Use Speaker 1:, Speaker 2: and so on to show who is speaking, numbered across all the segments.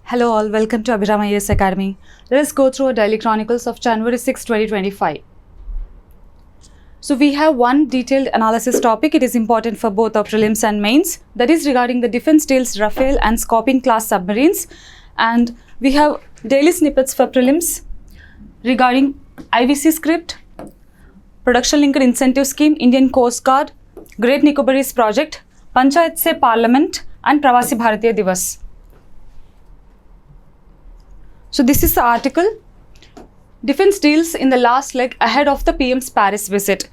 Speaker 1: Hello all, welcome to Abhiram Ias Academy. Let us go through our daily chronicles of January 6, 2025. So we have one detailed analysis topic. It is important for both our prelims and mains. That is regarding the defense deals Rafale and Scorpene class submarines. And we have daily snippets for prelims regarding IVC script, Production Linked Incentive Scheme, Indian Coast Guard, Great Nicobar project, Panchayat se Parliament and Pravasi Bharatiya Divas. So this is the article, defense deals in the last leg ahead of the PM's Paris visit.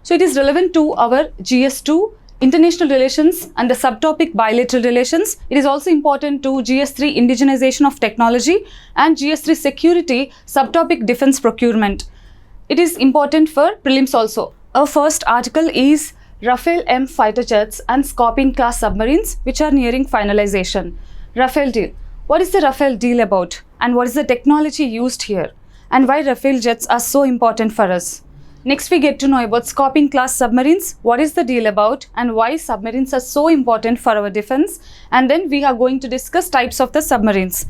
Speaker 1: So it is relevant to our GS2, international relations and the subtopic bilateral relations. It is also important to GS3, indigenization of technology, and GS3 security, subtopic defense procurement. It is important for prelims also. Our first article is Rafale M fighter jets and Scorpene class submarines, which are nearing finalization. Rafale deal. What is the Rafale deal about, and what is the technology used here, and why Rafale jets are so important for us? Next we get to know about Scorpene class submarines, what is the deal about and why submarines are so important for our defense, and then we are going to discuss types of the submarines.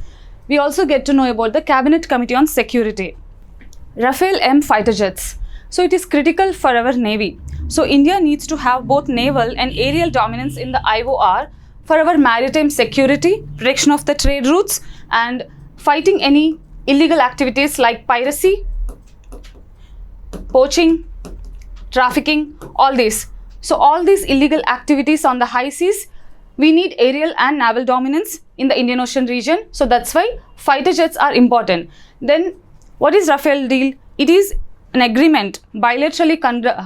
Speaker 1: We also get to know about the Cabinet Committee on Security. Rafale M fighter jets. So it is critical for our Navy. So India needs to have both naval and aerial dominance in the IOR for our maritime security, protection of the trade routes, and fighting any illegal activities like piracy, poaching, trafficking, all these. So all these illegal activities on the high seas, we need aerial and naval dominance in the Indian Ocean region. So that's why fighter jets are important. Then what is Rafale deal? It is an agreement bilaterally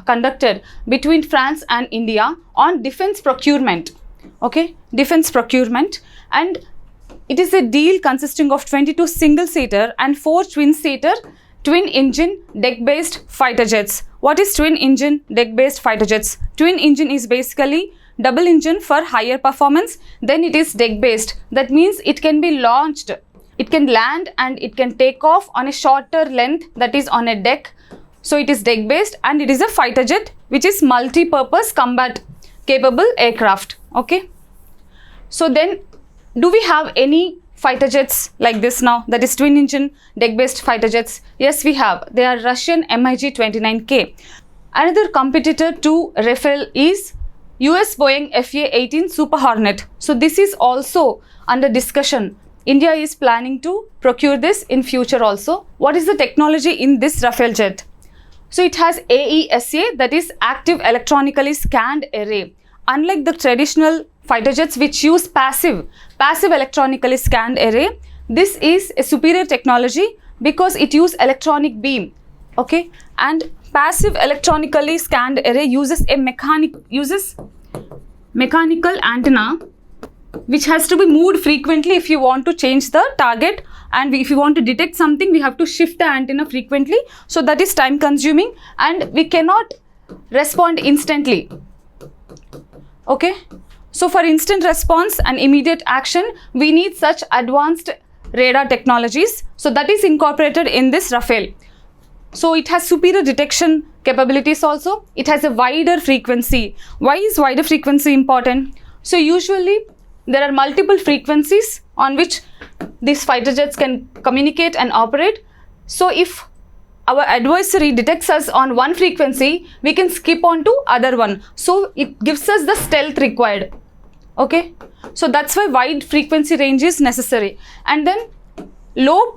Speaker 1: conducted between France and India on defense procurement. Okay, defense procurement, and it is a deal consisting of 22 single-seater and 4 twin-seater, twin-engine, deck-based fighter jets. What is twin-engine, deck-based fighter jets? Twin engine is basically double engine for higher performance. Then it is deck-based. That means it can be launched, it can land, and it can take off on a shorter length, that is on a deck. So it is deck-based, and it is a fighter jet which is multi-purpose combat capable aircraft. Okay, so then do we have any fighter jets like this now, that is twin engine deck based fighter jets? Yes, we have. They are Russian MiG-29K. Another competitor to Rafale is US Boeing FA-18 Super Hornet. So this is also under discussion. India is planning to procure this in future also. What is the technology in this Rafale jet? So it has AESA, that is active electronically scanned array. Unlike the traditional fighter jets which use passive electronically scanned array, this is a superior technology because it uses electronic beam. Okay, and passive electronically scanned array uses a mechanical antenna which has to be moved frequently if you want to change the target, and if you want to detect something we have to shift the antenna frequently. So that is time consuming and we cannot respond instantly. Okay, so for instant response and immediate action, we need such advanced radar technologies. So that is incorporated in this Rafale. So it has superior detection capabilities also. It has a wider frequency. Why is wider frequency important? So usually there are multiple frequencies on which these fighter jets can communicate and operate. So if our adversary detects us on one frequency, we can skip on to other one. So it gives us the stealth required. Okay, so that's why wide frequency range is necessary. And then low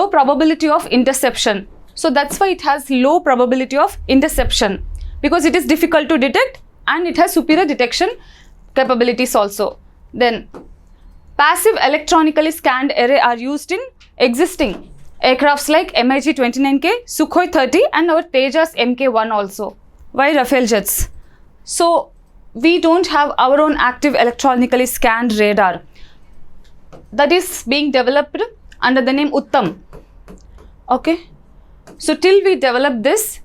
Speaker 1: probability of interception. So that's why it has low probability of interception, because it is difficult to detect and it has superior detection capabilities also. Then passive electronically scanned array are used in existing aircrafts like MiG-29K, Sukhoi 30 and our Tejas Mk1 also. Why Rafale jets? So we don't have our own active electronically scanned radar. That is being developed under the name Uttam. Okay. So till we develop this,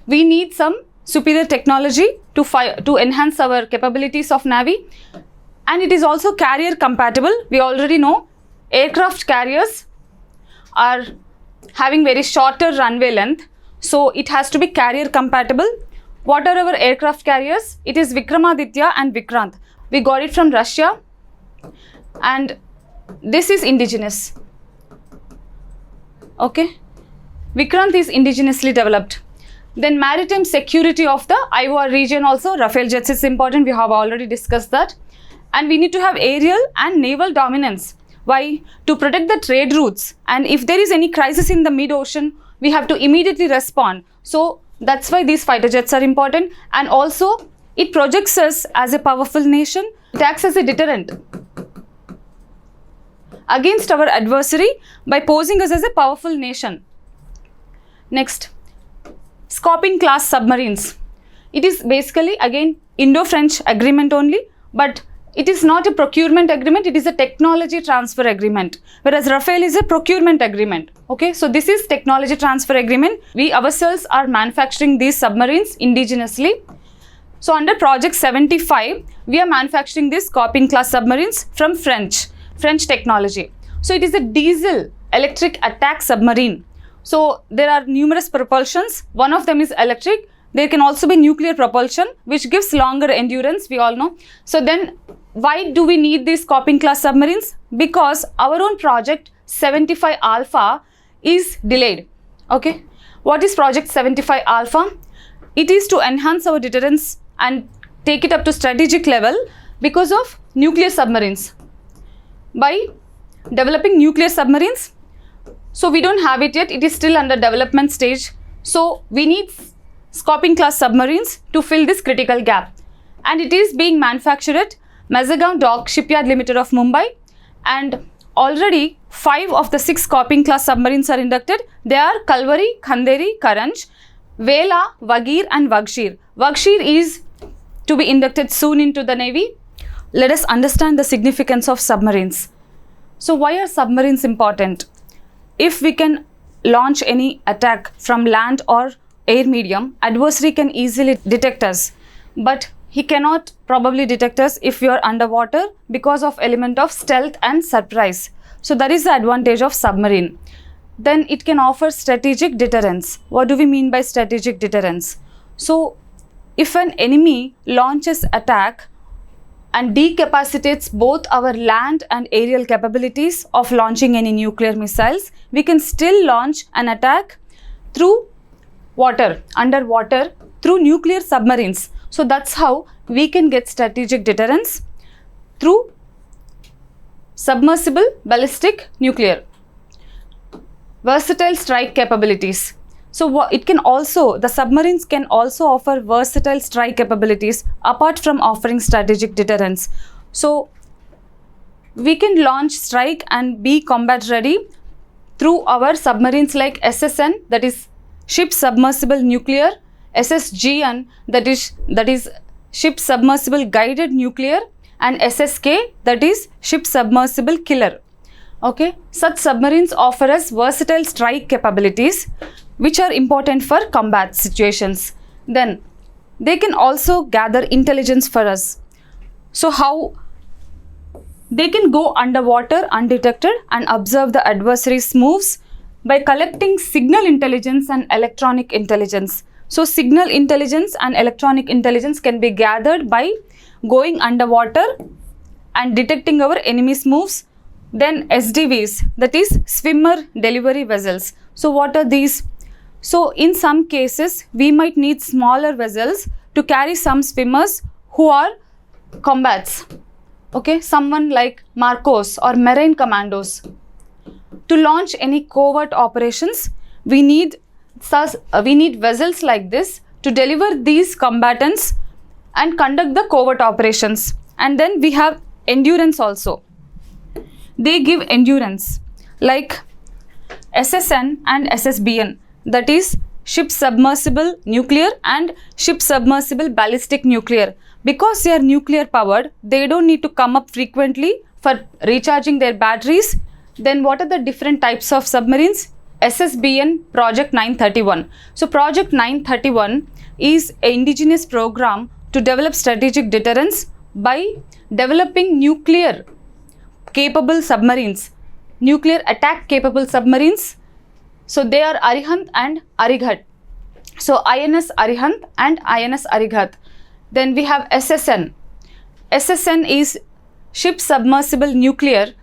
Speaker 1: we need some superior technology to enhance our capabilities of Navy. And it is also carrier compatible. We already know aircraft carriers are having very shorter runway length. So it has to be carrier compatible. What are our aircraft carriers? It is Vikramaditya and Vikrant. We got it from Russia, and this is indigenous. Okay, Vikrant is indigenously developed. Then maritime security of the IOR region also, Rafale jets is important, we have already discussed that. And we need to have aerial and naval dominance. Why? To protect the trade routes, and if there is any crisis in the mid-ocean, we have to immediately respond. So that's why these fighter jets are important, and also it projects us as a powerful nation. It acts as a deterrent against our adversary by posing us as a powerful nation. Next, Scorpene class submarines. It is basically again Indo-French agreement only, but it is not a procurement agreement, it is a technology transfer agreement, whereas Rafale is a procurement agreement. Okay, so this is technology transfer agreement. We ourselves are manufacturing these submarines indigenously. So under project 75, we are manufacturing these Scorpene class submarines from French technology. So it is a diesel electric attack submarine. So there are numerous propulsions. One of them is electric. There can also be nuclear propulsion, which gives longer endurance, we all know. So then why do we need these Scorpene class submarines? Because our own project 75 Alpha is delayed. Okay, what is project 75 Alpha? It is to enhance our deterrence and take it up to strategic level because of nuclear submarines. By developing nuclear submarines, so we don't have it yet, it is still under development stage. So we need Scorpene class submarines to fill this critical gap, and it is being manufactured at Mazagon Dock Shipyard Limited of Mumbai, and already 5 of the 6 Scorpene class submarines are inducted. They are Kalvari, Khanderi, Karanj, Vela, Vagir and Vagshir. Vagshir is to be inducted soon into the Navy. Let us understand the significance of submarines. So why are submarines important? If we can launch any attack from land or air medium, adversary can easily detect us, but he cannot probably detect us if we are underwater because of element of stealth and surprise. So that is the advantage of submarine. Then it can offer strategic deterrence. What do we mean by strategic deterrence? So if an enemy launches attack and decapacitates both our land and aerial capabilities of launching any nuclear missiles, we can still launch an attack through water, underwater, through nuclear submarines. So that's how we can get strategic deterrence through submersible ballistic nuclear. Versatile strike capabilities. So it can also, the submarines can also offer versatile strike capabilities apart from offering strategic deterrence. So we can launch strike and be combat ready through our submarines like SSN, that is Ship Submersible Nuclear, SSGN, that is Ship Submersible Guided Nuclear, and SSK, that is Ship Submersible Killer. Okay, such submarines offer us versatile strike capabilities which are important for combat situations. Then they can also gather intelligence for us. So how they can go underwater undetected and observe the adversary's moves by collecting signal intelligence and electronic intelligence. So signal intelligence and electronic intelligence can be gathered by going underwater and detecting our enemy's moves. Then SDVs, that is swimmer delivery vessels. So what are these? So in some cases we might need smaller vessels to carry some swimmers who are combats. Okay, someone like Marcos or marine commandos. To launch any covert operations, we need vessels like this to deliver these combatants and conduct the covert operations. And then we have endurance also. They give endurance like SSN and SSBN, that is Ship Submersible Nuclear and Ship Submersible Ballistic Nuclear. Because they are nuclear powered, they don't need to come up frequently for recharging their batteries. Then what are the different types of submarines? SSBN Project 931. So Project 931 is an indigenous program to develop strategic deterrence by developing nuclear capable submarines, nuclear attack capable submarines. So they are Arihant and Arighat. So INS Arihant and INS Arighat. Then we have SSN. SSN is Ship Submersible Nuclear.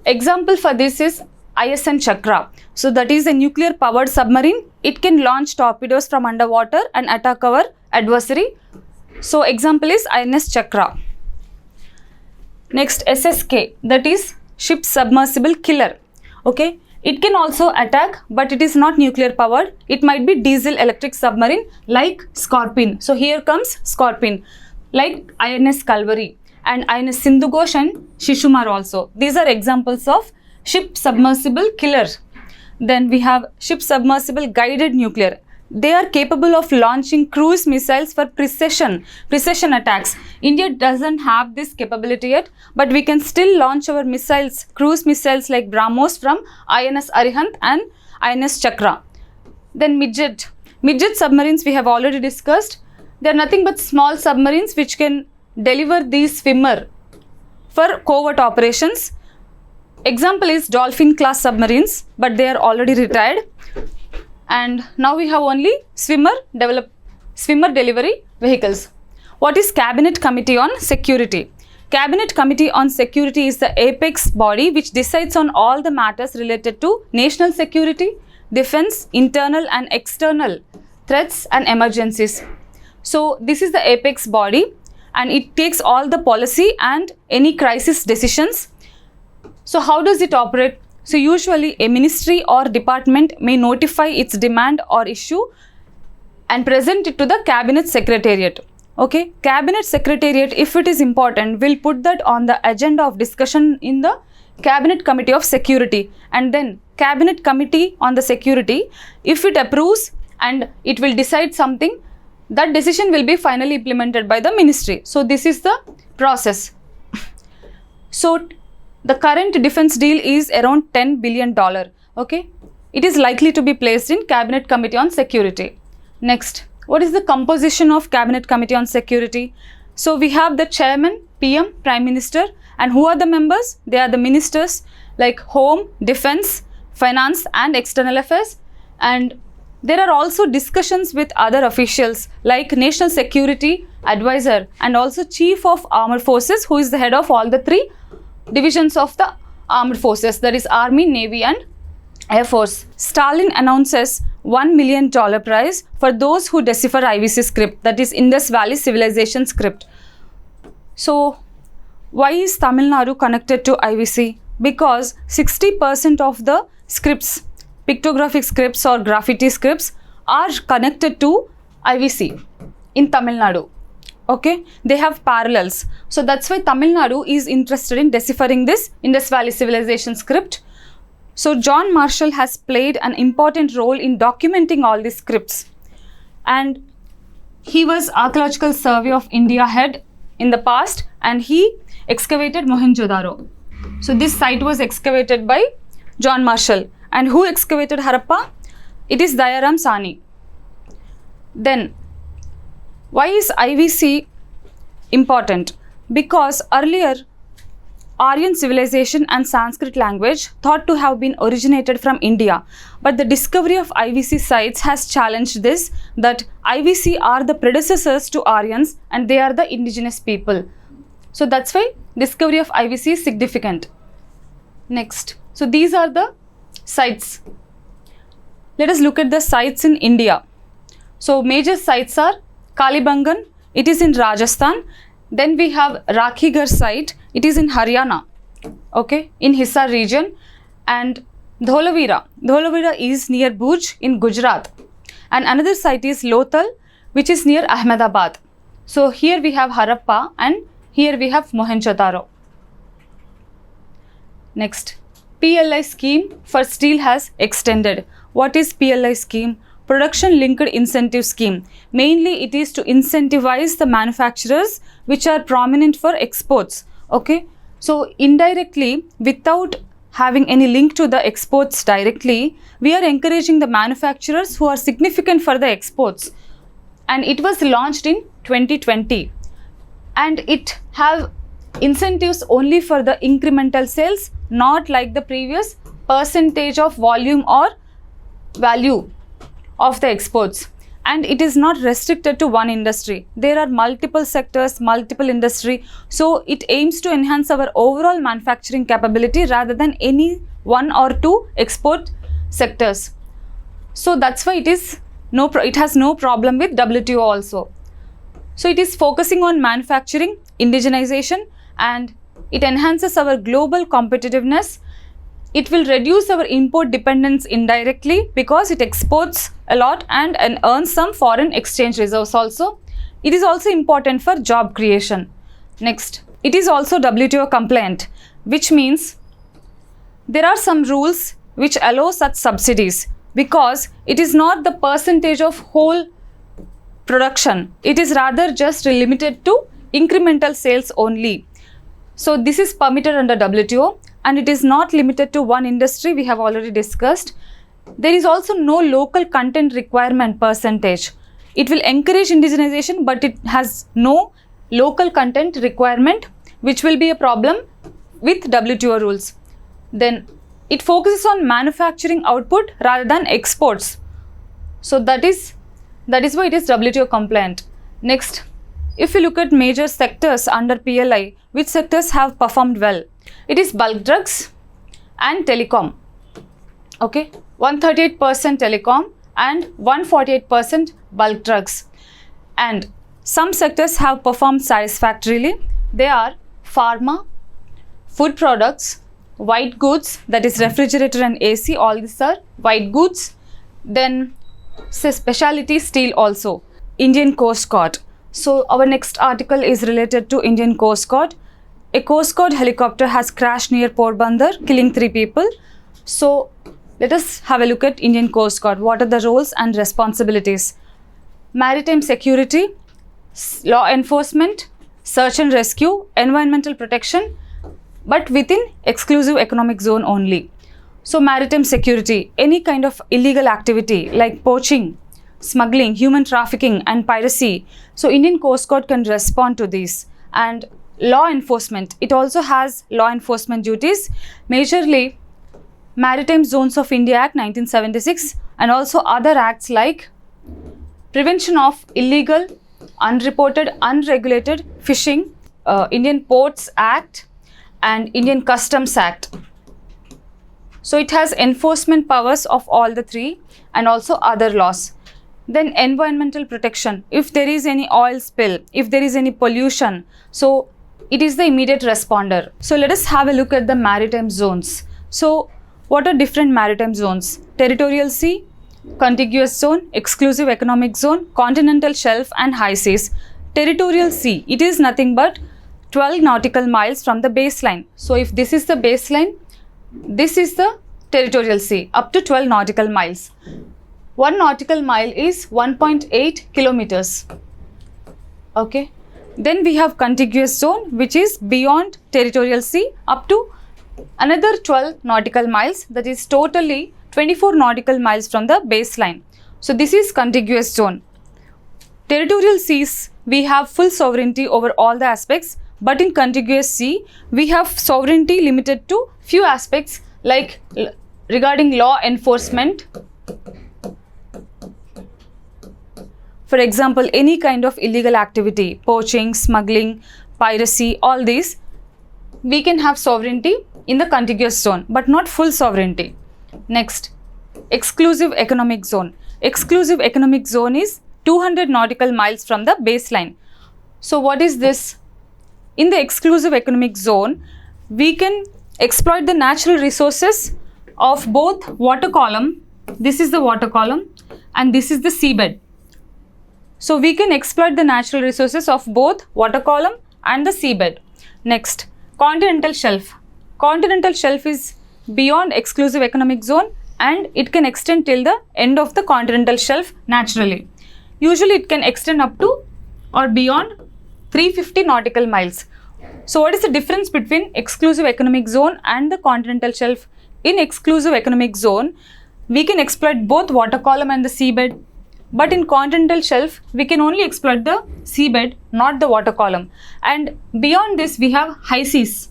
Speaker 1: Example for this is ISN Chakra. So that is a nuclear powered submarine. It can launch torpedoes from underwater and attack our adversary. So example is INS Chakra. Next, SSK, that is Ship Submersible Killer. Okay, it can also attack, but it is not nuclear powered. It might be diesel electric submarine like Scorpene. So here comes Scorpene, like INS Kalvari and INS Sindhugosh and Shishumar also. These are examples of ship submersible killer. Then we have ship submersible guided nuclear. They are capable of launching cruise missiles for precision attacks. India doesn't have this capability yet, but we can still launch our missiles, cruise missiles like BrahMos from INS Arihant and INS Chakra. Then midget submarines we have already discussed. They are nothing but small submarines which can deliver these swimmer for covert operations. Example is Dolphin class submarines, but they are already retired. And now we have only swimmer delivery vehicles. What is Cabinet Committee on Security? Cabinet Committee on Security is the apex body which decides on all the matters related to national security, defense, internal and external threats and emergencies. So this is the apex body and it takes all the policy and any crisis decisions. So how does it operate? So usually a ministry or department may notify its demand or issue and present it to the Cabinet Secretariat. Okay, Cabinet Secretariat, if it is important, will put that on the agenda of discussion in the Cabinet Committee of Security, and then Cabinet Committee on the Security, if it approves and it will decide something, that decision will be finally implemented by the ministry. So this is the process. So the current defense deal is around $10 billion. Okay, it is likely to be placed in Cabinet Committee on Security. Next, what is the composition of Cabinet Committee on Security? So we have the chairman, PM, Prime Minister, and who are the members? They are the ministers like Home, Defense, Finance and External Affairs. And there are also discussions with other officials like National Security Advisor and also Chief of Armed Forces, who is the head of all the three divisions of the armed forces, that is Army, Navy and Air Force. Stalin announces $1 million prize for those who decipher IVC script, that is Indus Valley Civilization script. So why is Tamil Nadu connected to IVC? Because 60% of the scripts, pictographic scripts or graffiti scripts, are connected to IVC in Tamil Nadu. Okay, they have parallels. So that's why Tamil Nadu is interested in deciphering this Indus Valley Civilization script. So John Marshall has played an important role in documenting all these scripts. And he was Archaeological Survey of India head in the past and he excavated Mohenjo-daro. So this site was excavated by John Marshall. And who excavated Harappa? It is Dayaram Sani. Then, why is IVC important? Because earlier Aryan civilization and Sanskrit language thought to have been originated from India, but the discovery of IVC sites has challenged this, that IVC are the predecessors to Aryans and they are the indigenous people. So that's why discovery of IVC is significant. Next, so these are the sites. Let us look at the sites in India. So major sites are Kalibangan, it is in Rajasthan. Then we have Rakhigarh site, it is in Haryana, okay, in Hisar region. And Dholavira is near Bhuj in Gujarat. And another site is Lothal, which is near Ahmedabad. So here we have Harappa and here we have Mohenjo-daro. Next, PLI scheme for steel has extended. What is PLI scheme? Production linked incentive scheme. Mainly it is to incentivize the manufacturers which are prominent for exports. Okay, so indirectly, without having any link to the exports directly, we are encouraging the manufacturers who are significant for the exports. And it was launched in 2020 and it have incentives only for the incremental sales, not like the previous percentage of volume or value of the exports. and it is not restricted to one industry. There are multiple sectors, multiple industry. So it aims to enhance our overall manufacturing capability rather than any one or two export sectors. So that's why it has no problem with WTO also. So it is focusing on manufacturing, indigenization, and it enhances our global competitiveness. It will reduce our import dependence indirectly because it exports a lot and earns some foreign exchange reserves also. It is also important for job creation. Next, it is also WTO compliant, which means there are some rules which allow such subsidies because it is not the percentage of whole production. It is rather just limited to incremental sales only. So this is permitted under WTO. And it is not limited to one industry, we have already discussed. There is also no local content requirement percentage. It will encourage indigenization, but it has no local content requirement, which will be a problem with WTO rules. Then it focuses on manufacturing output rather than exports. So that is why it is WTO compliant. Next, if you look at major sectors under PLI, which sectors have performed well? It is bulk drugs and telecom. Okay, 138% telecom and 148% bulk drugs. And some sectors have performed satisfactorily. They are pharma, food products, white goods, that is refrigerator and AC, all these are white goods. Then specialty steel also. Indian Coast Guard. So our next article is related to Indian Coast Guard. A Coast Guard helicopter has crashed near Porbandar, killing 3 people. So let us have a look at Indian Coast Guard. What are the roles and responsibilities? Maritime security, law enforcement, search and rescue, environmental protection, but within exclusive economic zone only. So maritime security, any kind of illegal activity like poaching, smuggling, human trafficking and piracy. So Indian Coast Guard can respond to these. And law enforcement, it also has law enforcement duties, majorly Maritime Zones of India Act 1976 and also other acts like Prevention of Illegal, Unreported, Unregulated Fishing, Indian Ports Act and Indian Customs Act. So it has enforcement powers of all the 3 and also other laws. Then environmental protection, if there is any oil spill, if there is any pollution, so it is the immediate responder. So let us have a look at the maritime zones. So what are different maritime zones? Territorial sea, contiguous zone, exclusive economic zone, continental shelf and high seas. Territorial sea, it is nothing but 12 nautical miles from the baseline. So if this is the baseline, this is the territorial sea up to 12 nautical miles. 1 nautical mile is 1.8 kilometers. Okay. Then we have contiguous zone, which is beyond territorial sea up to another 12 nautical miles, that is totally 24 nautical miles from the baseline. So this is contiguous zone. Territorial seas, we have full sovereignty over all the aspects, but in contiguous sea, we have sovereignty limited to few aspects like regarding law enforcement. For example, any kind of illegal activity, poaching, smuggling, piracy, all these, we can have sovereignty in the contiguous zone, but not full sovereignty. Next, exclusive economic zone. Exclusive economic zone is 200 nautical miles from the baseline. So what is this? In the exclusive economic zone, we can exploit the natural resources of both water column, this is the water column, and this is the seabed. So we can exploit the natural resources of both water column and the seabed. Next, continental shelf. Continental shelf is beyond exclusive economic zone and it can extend till the end of the continental shelf naturally. Usually it can extend up to or beyond 350 nautical miles. So what is the difference between exclusive economic zone and the continental shelf? In exclusive economic zone, we can exploit both water column and the seabed. But in continental shelf, we can only exploit the seabed, not the water column. And beyond this, we have high seas.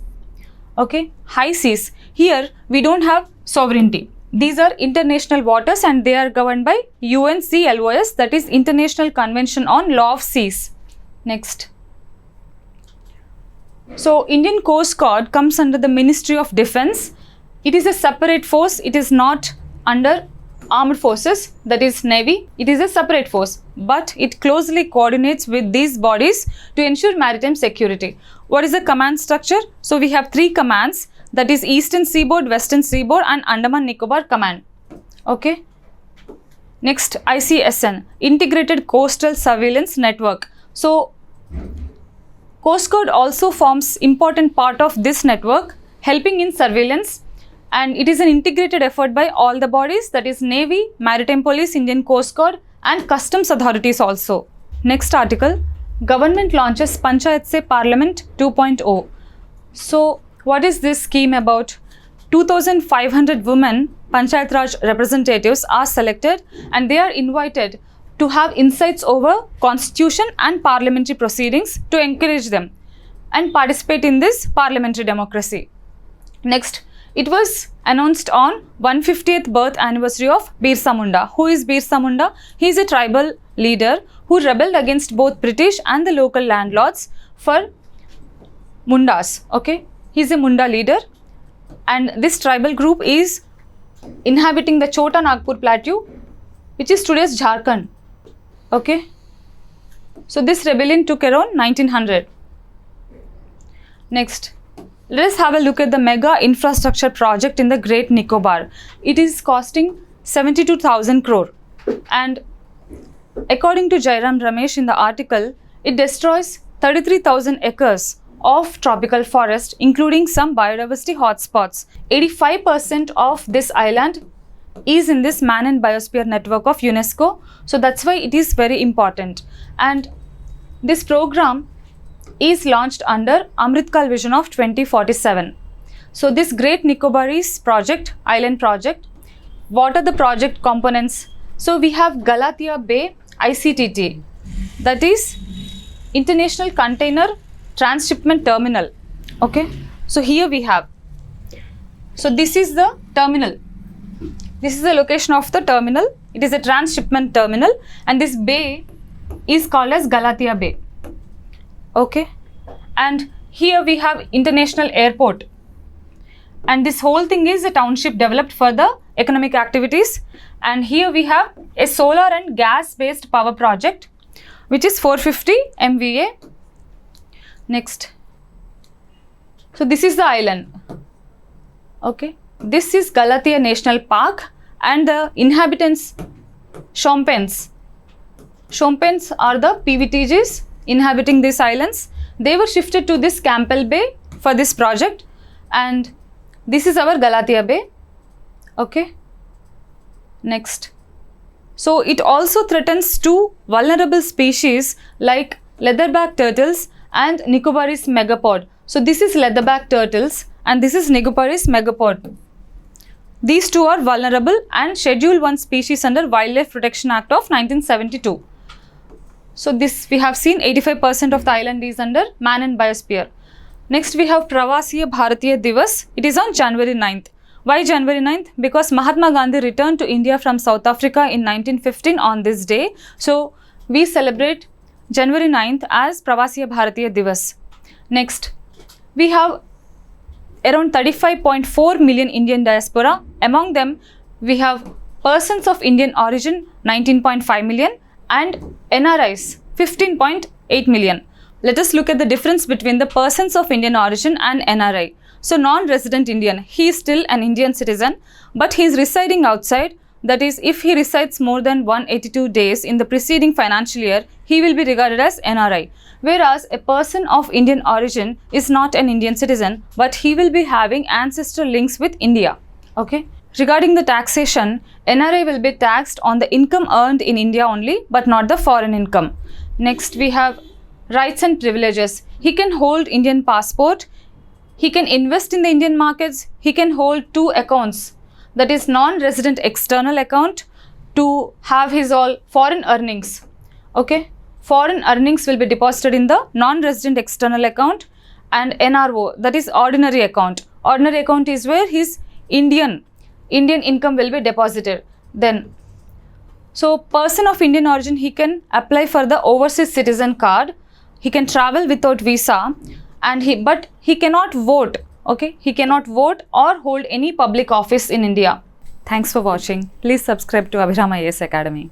Speaker 1: Okay, high seas. Here, we don't have sovereignty. these are international waters and they are governed by UNCLOS, that is International Convention on Law of Seas. Next. So Indian Coast Guard comes under the Ministry of Defence. It is a separate force. It is not under armed forces, that is Navy. It is a separate force, but it closely coordinates with these bodies to ensure maritime security. What is the command structure? So we have 3 commands, that is Eastern Seaboard, Western Seaboard and Andaman Nicobar Command. Okay. Next, ICSN, Integrated Coastal Surveillance Network. So Coast Guard also forms important part of this network, helping in surveillance, and it is an integrated effort by all the bodies, that is Navy, Maritime Police, Indian Coast Guard and Customs authorities also. Next article, Government launches Panchayat Se Parliament 2.0. So what is this scheme about? 2,500 women Panchayat Raj representatives are selected and they are invited to have insights over constitution and parliamentary proceedings to encourage them and participate in this parliamentary democracy. Next, it was announced on 150th birth anniversary of Birsa Munda. Who is Birsa Munda? He is a tribal leader who rebelled against both British and the local landlords for Mundas. Okay, he is a Munda leader, and this tribal group is inhabiting the Chota Nagpur plateau, which is today's Jharkhand. Okay, so this rebellion took around 1900. Next, let us have a look at the mega infrastructure project in the Great Nicobar. It is costing 72,000 crore, and according to Jairam Ramesh in the article, it destroys 33,000 acres of tropical forest, including some biodiversity hotspots. 85% of this island is in this man and biosphere network of UNESCO, so that's why it is very important. And this program is launched under Amritkal Vision of 2047. So this Great Nicobarese project, island project, what are the project components? So we have Galathea Bay ICTT, that is International Container Transshipment Terminal. Okay, so here we have, so this is the terminal. This is the location of the terminal. It is a transshipment terminal and this bay is called as Galathea Bay. Okay, and here we have International Airport, and this whole thing is a township developed for the economic activities. And here we have a solar and gas based power project which is 450 MVA. Next, so this is the island. Okay, this is Galathea National Park and the inhabitants Shompenes. Shompenes are the PVTGs inhabiting these islands. They were shifted to this Campbell Bay for this project, and this is our Galathea Bay. Okay, next, so it also threatens 2 vulnerable species like leatherback turtles and Nicobarese megapod. So this is leatherback turtles and this is Nicobarese megapod. These 2 are vulnerable and Schedule 1 species under Wildlife Protection Act of 1972. So this we have seen 85% of the island is under man and biosphere. Next we have Pravasi Bharatiya Divas. It is on January 9th. Why January 9th? Because Mahatma Gandhi returned to India from South Africa in 1915 on this day. So we celebrate January 9th as Pravasi Bharatiya Divas. Next, we have around 35.4 million Indian diaspora. Among them, we have persons of Indian origin 19.5 million and NRIs 15.8 million. Let us look at the difference between the persons of Indian origin and NRI. So non-resident Indian, he is still an Indian citizen, but he is residing outside. That is, if he resides more than 182 days in the preceding financial year, he will be regarded as NRI. Whereas a person of Indian origin is not an Indian citizen, but he will be having ancestral links with India. Okay. Regarding the taxation, NRI will be taxed on the income earned in India only, but not the foreign income. Next, we have rights and privileges. He can hold Indian passport. He can invest in the Indian markets. He can hold 2 accounts. That is non-resident external account to have his all foreign earnings. Okay. Foreign earnings will be deposited in the non-resident external account, and NRO, that is ordinary account. Ordinary account is where his Indian Indian income will be deposited. Then, so person of Indian origin, he can apply for the overseas citizen card. He can travel without visa, and but he cannot vote. Okay, he cannot vote or hold any public office in India. Thanks for watching. Please subscribe to Abhiram Ias Academy.